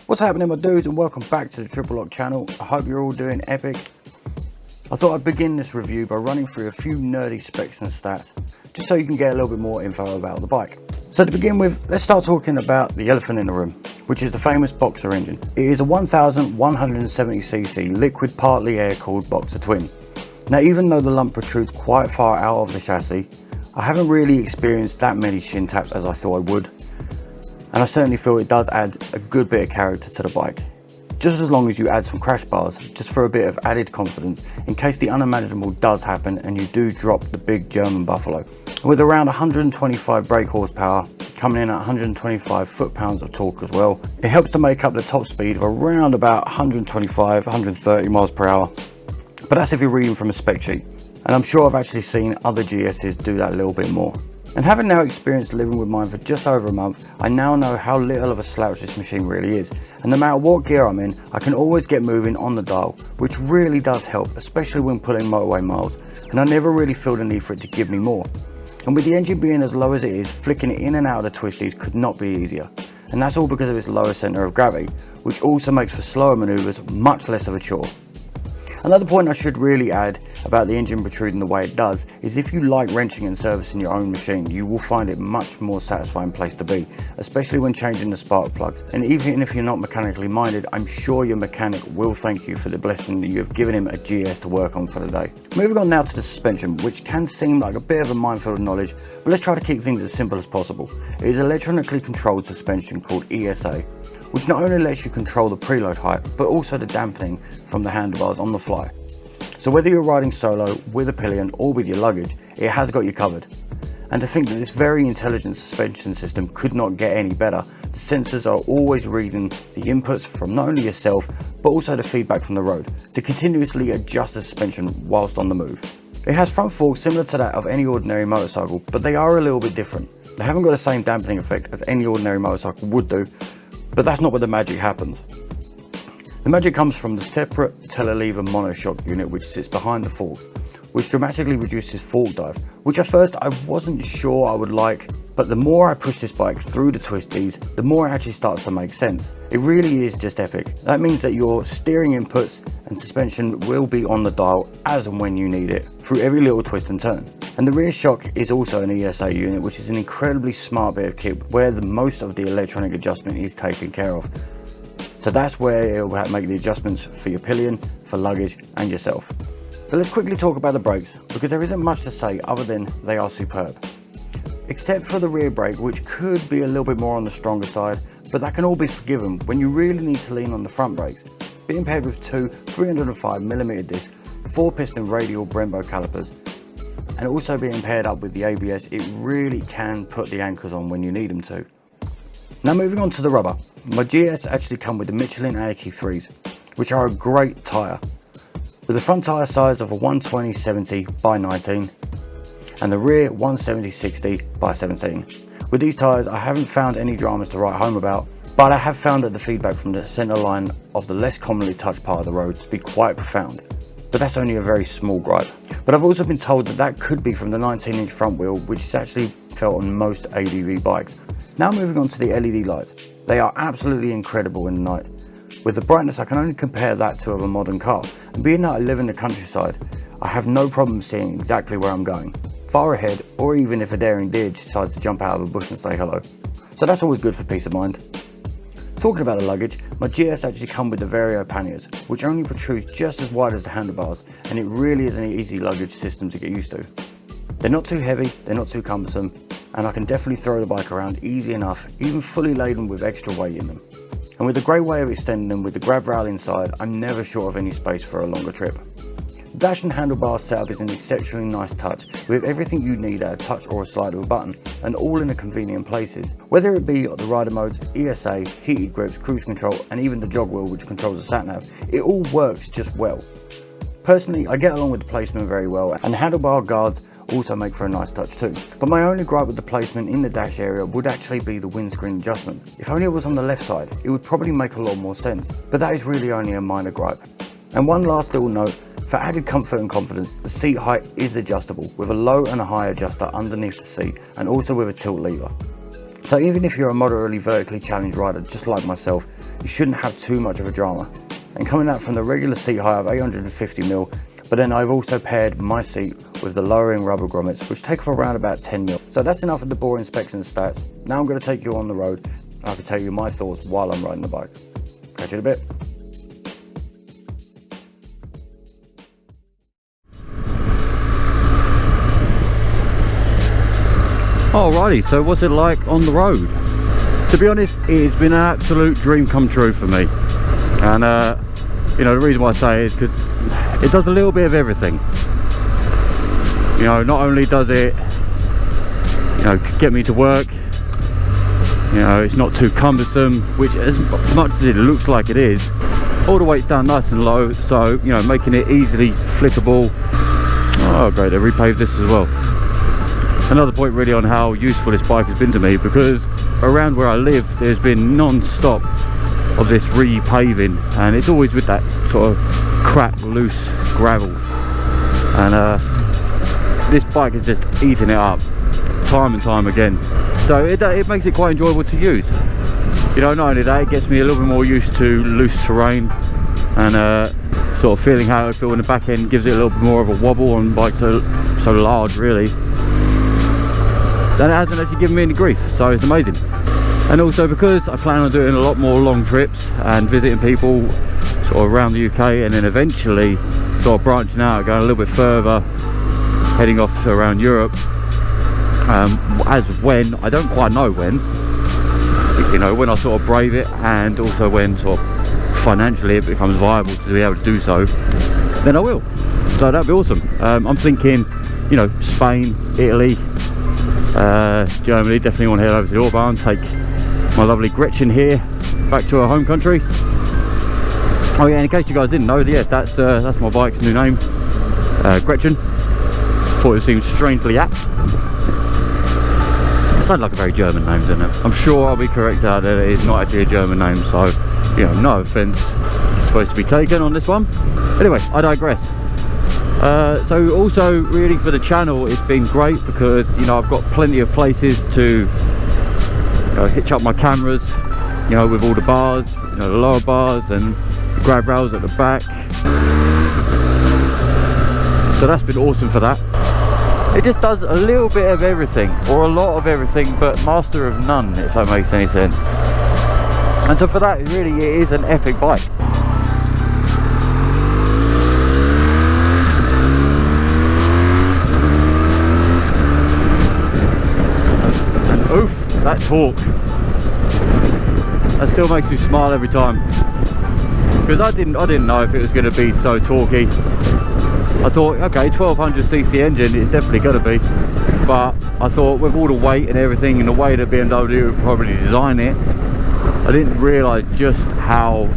What's happening, my dudes, and welcome back to the Triple Lock channel. I hope you're all doing epic. I thought I'd begin this review by running through a few nerdy specs and stats, just so you can get a little bit more info about the bike. So to begin with, let's start talking about the elephant in the room, which is the famous Boxer engine. It is a 1170cc liquid partly air-cooled Boxer twin. Now, even though the lump protrudes quite far out of the chassis, I haven't really experienced that many shin taps as I thought I would, and I certainly feel it does add a good bit of character to the bike. Just as long as you add some crash bars, just for a bit of added confidence in case the unimaginable does happen and you do drop the big German buffalo. With around 125 brake horsepower, coming in at 125 foot-pounds of torque as well, it helps to make up the top speed of around about 125, 130 miles per hour. But that's if you're reading from a spec sheet, and I'm sure I've actually seen other GSs do that a little bit more. And having now experienced living with mine for just over a month, I now know how little of a slouch this machine really is, and no matter what gear I'm in, I can always get moving on the dial, which really does help, especially when pulling motorway miles, and I never really feel the need for it to give me more. And with the engine being as low as it is, flicking it in and out of the twisties could not be easier, and that's all because of its lower centre of gravity, which also makes for slower manoeuvres much less of a chore. Another point I should really add about the engine protruding the way it does is if you like wrenching and servicing your own machine, you will find it much more satisfying place to be, especially when changing the spark plugs. And even if you're not mechanically minded, I'm sure your mechanic will thank you for the blessing that you have given him a GS to work on for the day. Moving on now to the suspension, which can seem like a bit of a minefield of knowledge, but let's try to keep things as simple as possible. It is electronically controlled suspension called ESA, which not only lets you control the preload height, but also the dampening from the handlebars on the fly. So whether you're riding solo, with a pillion, or with your luggage, it has got you covered. And to think that this very intelligent suspension system could not get any better, the sensors are always reading the inputs from not only yourself, but also the feedback from the road, to continuously adjust the suspension whilst on the move. It has front forks similar to that of any ordinary motorcycle, but they are a little bit different. They haven't got the same dampening effect as any ordinary motorcycle would do, but that's not where the magic happens. The magic comes from the separate telelever monoshock unit which sits behind the forks, which dramatically reduces fork dive, which at first I wasn't sure I would like, but the more I push this bike through the twisties, the more it actually starts to make sense. It really is just epic. That means that your steering inputs and suspension will be on the dial as and when you need it, through every little twist and turn. And the rear shock is also an ESA unit, which is an incredibly smart bit of kit where most of the electronic adjustment is taken care of. So that's where it will make the adjustments for your pillion, for luggage and yourself. So let's quickly talk about the brakes, because there isn't much to say other than they are superb. Except for the rear brake, which could be a little bit more on the stronger side, but that can all be forgiven when you really need to lean on the front brakes. Being paired with two 305mm disc, 4-piston radial Brembo calipers, and also being paired up with the ABS, it really can put the anchors on when you need them to. Now moving on to the rubber, my GS actually come with the Michelin Anarchy 3s, which are a great tyre, with the front tyre size of a 120/70/19 and the rear 170/60/17. With these tyres I haven't found any dramas to write home about, but I have found that the feedback from the centre line of the less commonly touched part of the road to be quite profound. But that's only a very small gripe. But I've also been told that that could be from the 19-inch front wheel, which is actually felt on most ADV bikes. Now moving on to the LED lights. They are absolutely incredible in the night. With the brightness, I can only compare that to of a modern car. And being that I live in the countryside, I have no problem seeing exactly where I'm going, far ahead, or even if a daring deer decides to jump out of a bush and say hello. So that's always good for peace of mind. Talking about the luggage, my GS actually come with the Vario panniers, which only protrudes just as wide as the handlebars, and it really is an easy luggage system to get used to. They're not too heavy, they're not too cumbersome, and I can definitely throw the bike around easy enough, even fully laden with extra weight in them. And with a great way of extending them with the grab rail inside, I'm never short of any space for a longer trip. The dash and handlebar setup is an exceptionally nice touch, with everything you need at a touch or a slide of a button, and all in the convenient places. Whether it be the rider modes, ESA, heated grips, cruise control, and even the jog wheel which controls the sat-nav, it all works just well. Personally, I get along with the placement very well, and the handlebar guards also make for a nice touch too. But my only gripe with the placement in the dash area would actually be the windscreen adjustment. If only it was on the left side, it would probably make a lot more sense, but that is really only a minor gripe. And one last little note, for added comfort and confidence, the seat height is adjustable with a low and a high adjuster underneath the seat and also with a tilt lever. So even if you're a moderately vertically challenged rider just like myself, you shouldn't have too much of a drama. And coming out from the regular seat height of 850mm, but then I've also paired my seat with the lowering rubber grommets, which take off around about 10mm. So that's enough of the boring specs and stats. Now I'm going to take you on the road and I can tell you my thoughts while I'm riding the bike. Catch you in a bit. Alrighty, so what's it like on the road? To be honest, it's been an absolute dream come true for me. And you know, the reason why I say it is because it does a little bit of everything. You know, not only does it, you know, get me to work, you know, it's not too cumbersome, which as much as it looks like it is, all the weight's down nice and low, so, you know, making it easily flickable. Oh great, they repaved this as well. Another point really on how useful this bike has been to me, because around where I live there's been non-stop of this repaving, and it's always with that sort of crap loose gravel, and this bike is just eating it up time and time again, so it makes it quite enjoyable to use. You know, not only that, it gets me a little bit more used to loose terrain, and sort of feeling how it feels in the back end gives it a little bit more of a wobble on bikes so large really. Then it hasn't actually given me any grief, so it's amazing. And also because I plan on doing a lot more long trips and visiting people sort of around the UK, and then eventually sort of branching out, going a little bit further, heading off around Europe, as when, I don't quite know when, you know, when I sort of brave it, and also when sort of financially it becomes viable to be able to do so, then I will. So that'd be awesome. I'm thinking, you know, Spain, Italy, Germany. Definitely want to head over to the Autobahn, take my lovely Gretchen here back to her home country. Oh yeah, in case you guys didn't know, yeah, that's my bike's new name, Gretchen. Thought it seemed strangely apt. It sounds like a very German name, doesn't it? I'm sure I'll be correct out there, it is not actually a German name, so, you know, no offence is supposed to be taken on this one. Anyway, I digress. So also really for the channel it's been great, because, you know, I've got plenty of places to, you know, hitch up my cameras, you know, with all the bars, you know, the lower bars and the grab rails at the back. So that's been awesome for that. It just does a little bit of everything, or a lot of everything, but master of none, if that makes any sense. And so for that, really it is an epic bike. Oof, that torque, that still makes me smile every time, because I didn't know if it was going to be so torquey. I thought, okay, 1200cc engine, it's definitely going to be, but I thought with all the weight and everything and the way that BMW would probably design it, I didn't realise just how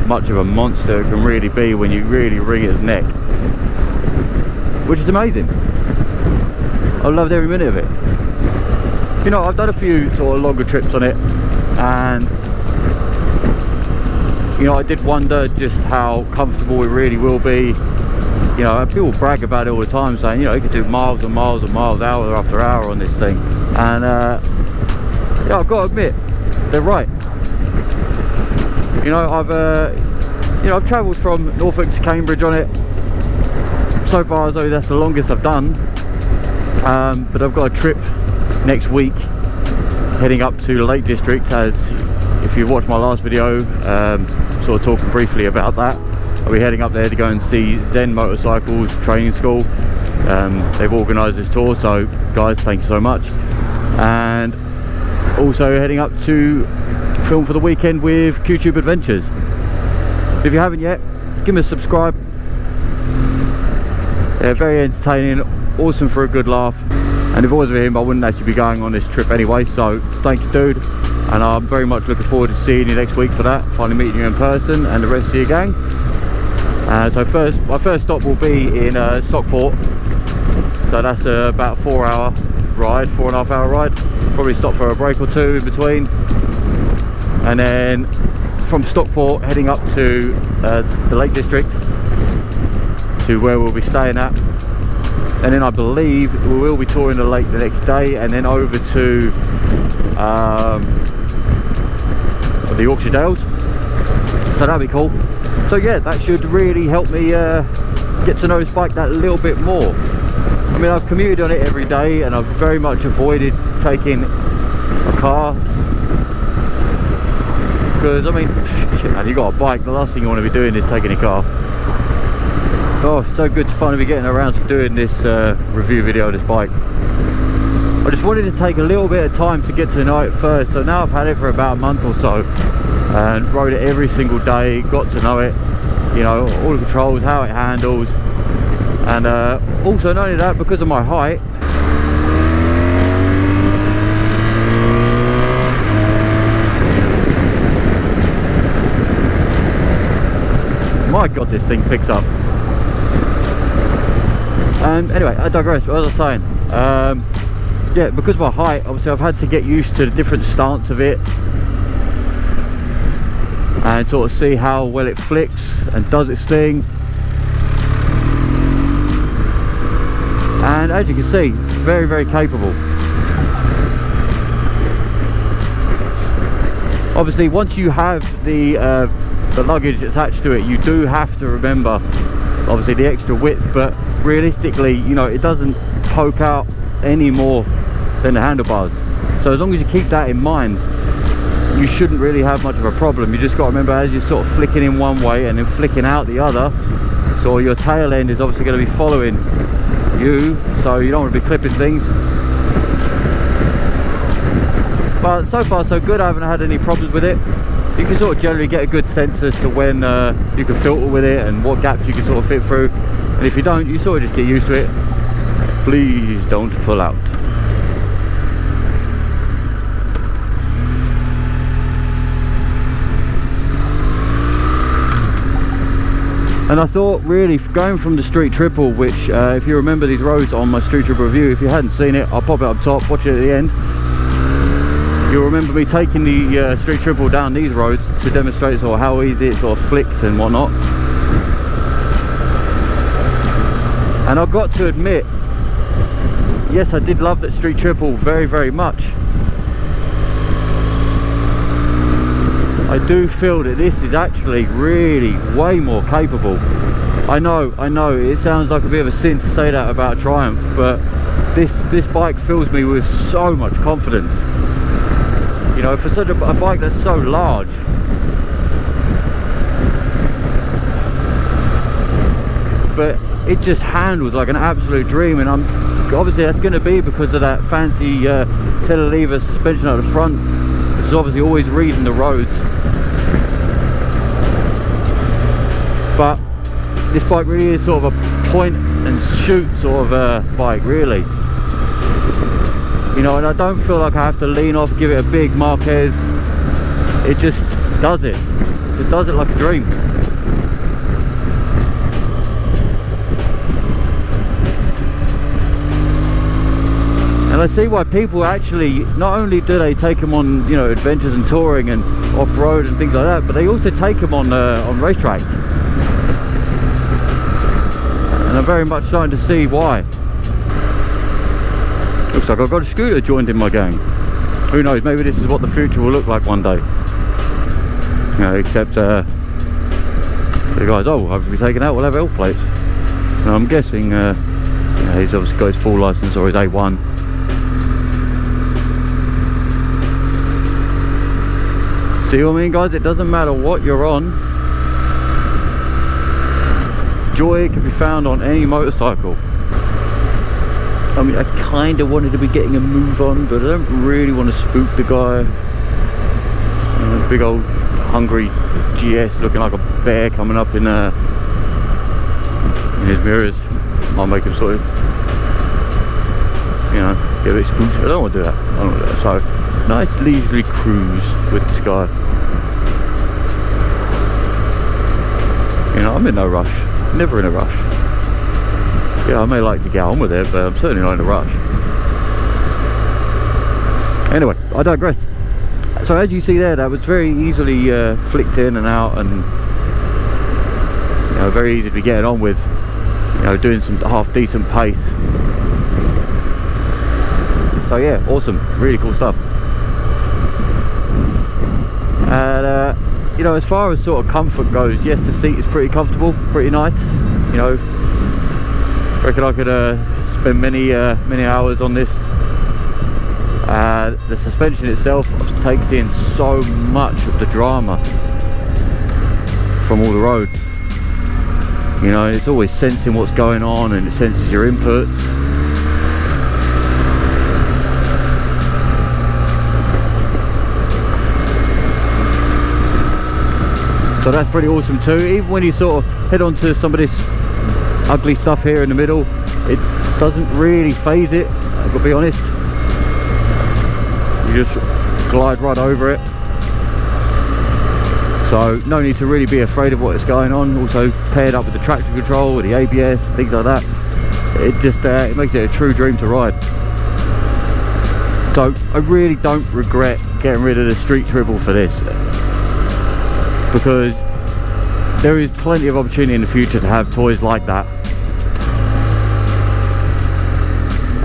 much of a monster it can really be when you really wring its neck, which is amazing. I loved every minute of it. You know, I've done a few sort of longer trips on it, and you know, I did wonder just how comfortable it really will be. You know, people brag about it all the time, saying, you know, you could do miles and miles and miles, hour after hour on this thing, and yeah, I've got to admit, they're right. You know, I've travelled from Norfolk to Cambridge on it. So far, as though that's the longest I've done, but I've got a trip next week heading up to the Lake District, as if you've watched my last video, sort of talking briefly about that. I'll be heading up there to go and see Zen Motorcycles Training School. They've organised this tour, so guys, thank you so much. And also heading up to film for the weekend with QTube Adventures. If you haven't yet, give me a subscribe. They're very entertaining, awesome for a good laugh. And if it wasn't for him, I wouldn't actually be going on this trip anyway, so thank you, dude. And I'm very much looking forward to seeing you next week for that, finally meeting you in person and the rest of your gang. So my first stop will be in Stockport, so that's about a 4-hour ride, 4.5 hour ride. Probably stop for a break or two in between, and then from Stockport heading up to the Lake District, to where we'll be staying at, and then I believe we will be touring the lake the next day, and then over to of the Yorkshire Dales, so that'd be cool. So yeah, that should really help me get to know this bike that little bit more. I mean, I've commuted on it every day and I've very much avoided taking a car, because I mean, shit man, you got a bike, the last thing you want to be doing is taking a car. Oh, so good to finally be getting around to doing this review video of this bike. I just wanted to take a little bit of time to get to know it first. So now I've had it for about a month or so and rode it every single day, got to know it, you know, all the controls, how it handles, and also not only that, because of my height, my god, this thing picks up. And anyway, I digress. What was I saying? Yeah, because of my height, obviously I've had to get used to the different stance of it and sort of see how well it flicks and does its thing. And as you can see, very, very capable. Obviously, once you have the luggage attached to it, you do have to remember, obviously, the extra width, but realistically, you know, it doesn't poke out any more than the handlebars. So as long as you keep that in mind, you shouldn't really have much of a problem. You just got to remember, as you're sort of flicking in one way and then flicking out the other, so your tail end is obviously going to be following you, so you don't want to be clipping things. But so far so good, I haven't had any problems with it. You can sort of generally get a good sense as to when you can filter with it and what gaps you can sort of fit through, and if you don't, you sort of just get used to it. Please don't pull out. And I thought, really, going from the Street Triple, which if you remember these roads on my Street Triple review, if you hadn't seen it, I'll pop it up top, watch it at the end. You'll remember me taking the Street Triple down these roads to demonstrate sort of how easy it sort of flicks and whatnot. And I've got to admit, yes, I did love that Street Triple very, very much. I do feel that this is actually really way more capable. I know, it sounds like a bit of a sin to say that about a Triumph, but this bike fills me with so much confidence. You know, for such a bike that's so large. But it just handles like an absolute dream, and obviously that's going to be because of that fancy telelever suspension at the front. It's obviously always reading the roads. But this bike really is sort of a point and shoot sort of bike, really. You know, and I don't feel like I have to lean off, give it a big Marquez. It just does it. It does it like a dream. And I see why people actually, not only do they take them on, you know, adventures and touring and off-road and things like that, but they also take them on racetracks. And I'm very much starting to see why. Looks like I've got a scooter joined in my gang. Who knows, maybe this is what the future will look like one day. You know, except the guys, oh, hopefully taken out, we'll have L plates. And I'm guessing you know, he's obviously got his full license or his A1. See what I mean, guys? It doesn't matter what you're on. Joy can be found on any motorcycle. I mean, I kind of wanted to be getting a move on, but I don't really want to spook the guy. And a big old hungry GS looking like a bear coming up in his mirrors. Might make him sort of, you know, get a bit spooked. I don't want to do that. I don't want to do that. So, nice leisurely cruise with this guy. You know, I'm in no rush. Never in a rush. Yeah, I may like to get on with it, but I'm certainly not in a rush. Anyway, I digress. So as you see there, that was very easily flicked in and out, and you know, very easy to be getting on with. You know, doing some half decent pace. So yeah, awesome, really cool stuff. you know, as far as sort of comfort goes, yes, the seat is pretty comfortable, pretty nice. You know, I reckon I could spend many hours on this. The suspension itself takes in so much of the drama from all the roads. You know, it's always sensing what's going on, and it senses your inputs. So that's pretty awesome too. Even when you sort of head onto some of this ugly stuff here in the middle, it doesn't really phase it, I've got to be honest. You just glide right over it. So no need to really be afraid of what is going on. Also paired up with the traction control, with the ABS, things like that. It just it makes it a true dream to ride. So I really don't regret getting rid of the street triple for this, because there is plenty of opportunity in the future to have toys like that.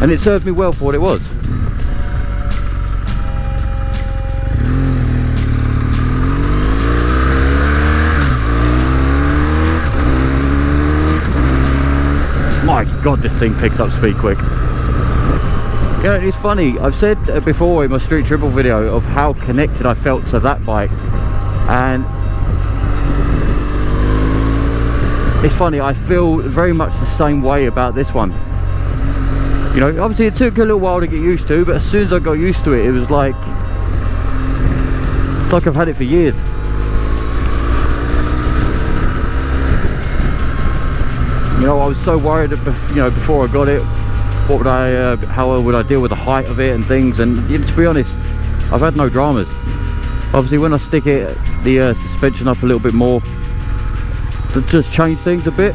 And it served me well for what it was. My god, this thing picks up speed quick. You know, it's funny, I've said before in my street triple video of how connected I felt to that bike, and it's funny, I feel very much the same way about this one. You know, obviously it took a little while to get used to, but as soon as I got used to it, it was like, it's like I've had it for years. You know, I was so worried, you know, before I got it, what would I, how would I deal with the height of it and things, and you know, to be honest, I've had no dramas. Obviously when I stick it, the suspension up a little bit more, it just change things a bit.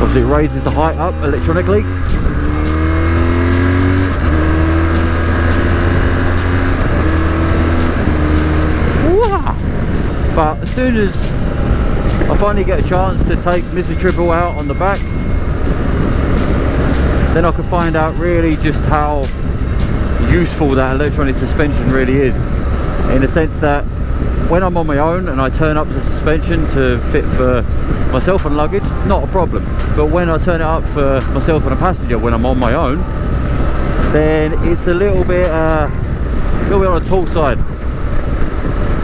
Obviously it raises the height up electronically. But as soon as I finally get a chance to take Mrs. Triple out on the back, then I can find out really just how useful that electronic suspension really is, in the sense that when I'm on my own and I turn up the suspension to fit for myself and luggage, not a problem. But when I turn it up for myself and a passenger when I'm on my own, then it's a little bit on the tall side.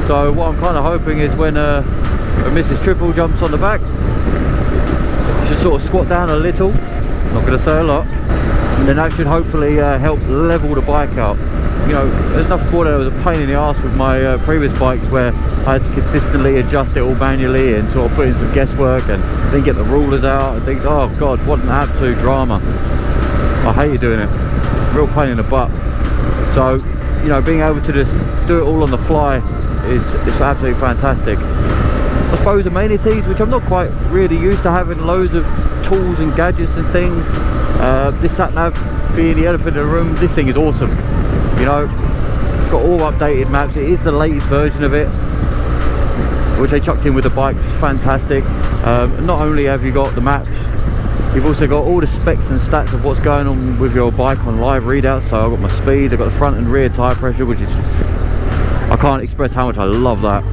So what I'm kind of hoping is when Mrs. Triple jumps on the back, you should sort of squat down a little, not going to say a lot, and then that should hopefully help level the bike out. You know, there's nothing more that it was a pain in the arse with my previous bikes, where I had to consistently adjust it all manually and sort of put in some guesswork and then get the rulers out and think, oh god, what an absolute drama. I hated doing it, real pain in the butt. So, you know, being able to just do it all on the fly is absolutely fantastic. I suppose amenities, which I'm not quite really used to having loads of tools and gadgets and things. This sat nav being the elephant in the room, this thing is awesome. You know, it's got all updated maps. It is the latest version of it, which they chucked in with the bike, which is fantastic. Not only have you got the maps, you've also got all the specs and stats of what's going on with your bike on live readouts. So I've got my speed, I've got the front and rear tyre pressure, which is, I can't express how much I love that.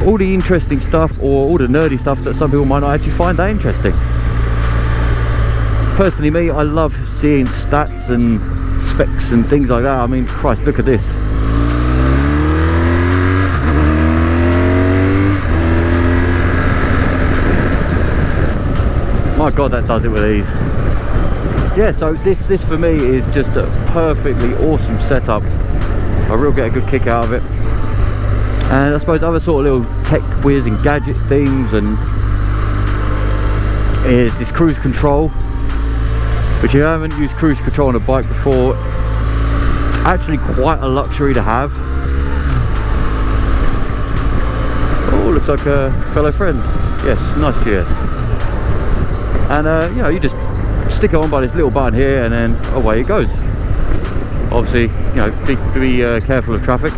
All the interesting stuff, or all the nerdy stuff that some people might not actually find that interesting. Personally, me, I love seeing stats and specs and things like that. I mean, Christ, look at this. My god, that does it with ease. Yeah, so this for me is just a perfectly awesome setup. I really get a good kick out of it. And I suppose other sort of little tech whiz and gadget things, and is this cruise control, which if you haven't used cruise control on a bike before, it's actually quite a luxury to have. Oh, looks like a fellow friend. Yes, nice GS. And you know, you just stick it on by this little button here, and then away it goes. Obviously, you know, be careful of traffic.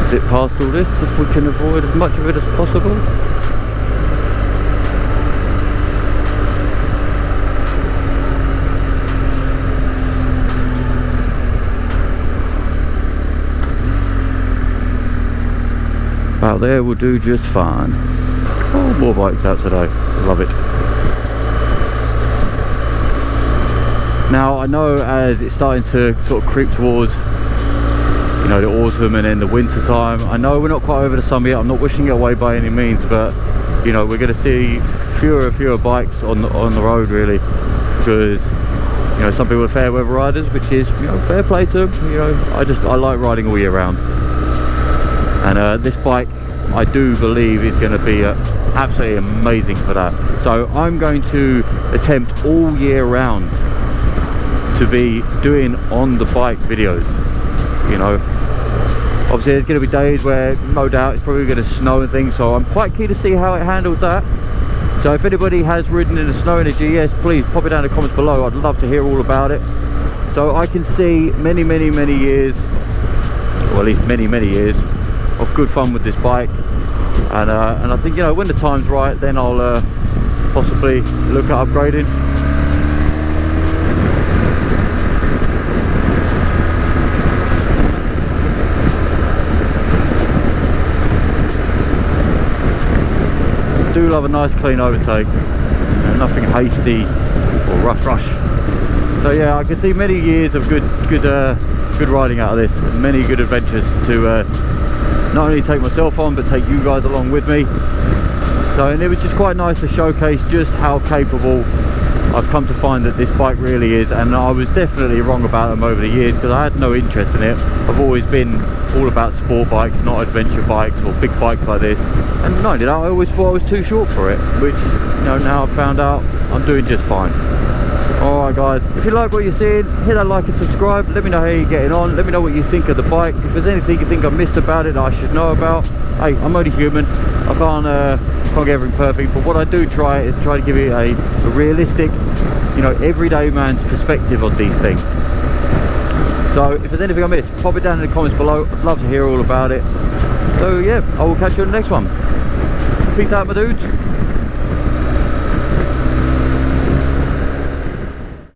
Zip past all this if we can avoid as much of it as possible. About there will do just fine. Oh, more bikes out today. Love it. Now I know as it's starting to sort of creep towards, you know, the autumn and then the winter time. I know we're not quite over the summer yet. I'm not wishing it away by any means, but you know, we're going to see fewer and fewer bikes on the road, really, because you know, some people are fair weather riders, which is, you know, fair play to them. You know, I like riding all year round, and this bike I do believe is going to be absolutely amazing for that. So I'm going to attempt all year round to be doing on the bike videos. You know, obviously there's going to be days where no doubt it's probably going to snow and things, so I'm quite keen to see how it handles that. So if anybody has ridden in the snow in a GS, please pop it down in the comments below. I'd love to hear all about it, so I can see many years, or at least many years of good fun with this bike. And I think, you know, when the time's right, then I'll possibly look at upgrading. I do love a nice clean overtake, and nothing hasty or rush. So yeah, I can see many years of good riding out of this, and many good adventures to not only take myself on, but take you guys along with me. So, and it was just quite nice to showcase just how capable I've come to find that this bike really is. And I was definitely wrong about them over the years, because I had no interest in it. I've always been all about sport bikes, not adventure bikes or big bikes like this. And not only that, I always thought I was too short for it, which, you know, now I've found out I'm doing just fine. Alright guys, if you like what you're seeing, hit that like and subscribe. Let me know how you're getting on. Let me know what you think of the bike. If there's anything you think I missed about it that I should know about, hey, I'm only human. I can't get everything perfect, but what I do try is try to give you a realistic, you know, everyday man's perspective on these things. So if there's anything I missed, pop it down in the comments below. I'd love to hear all about it. So yeah, I will catch you on the next one. Peace out, my dudes.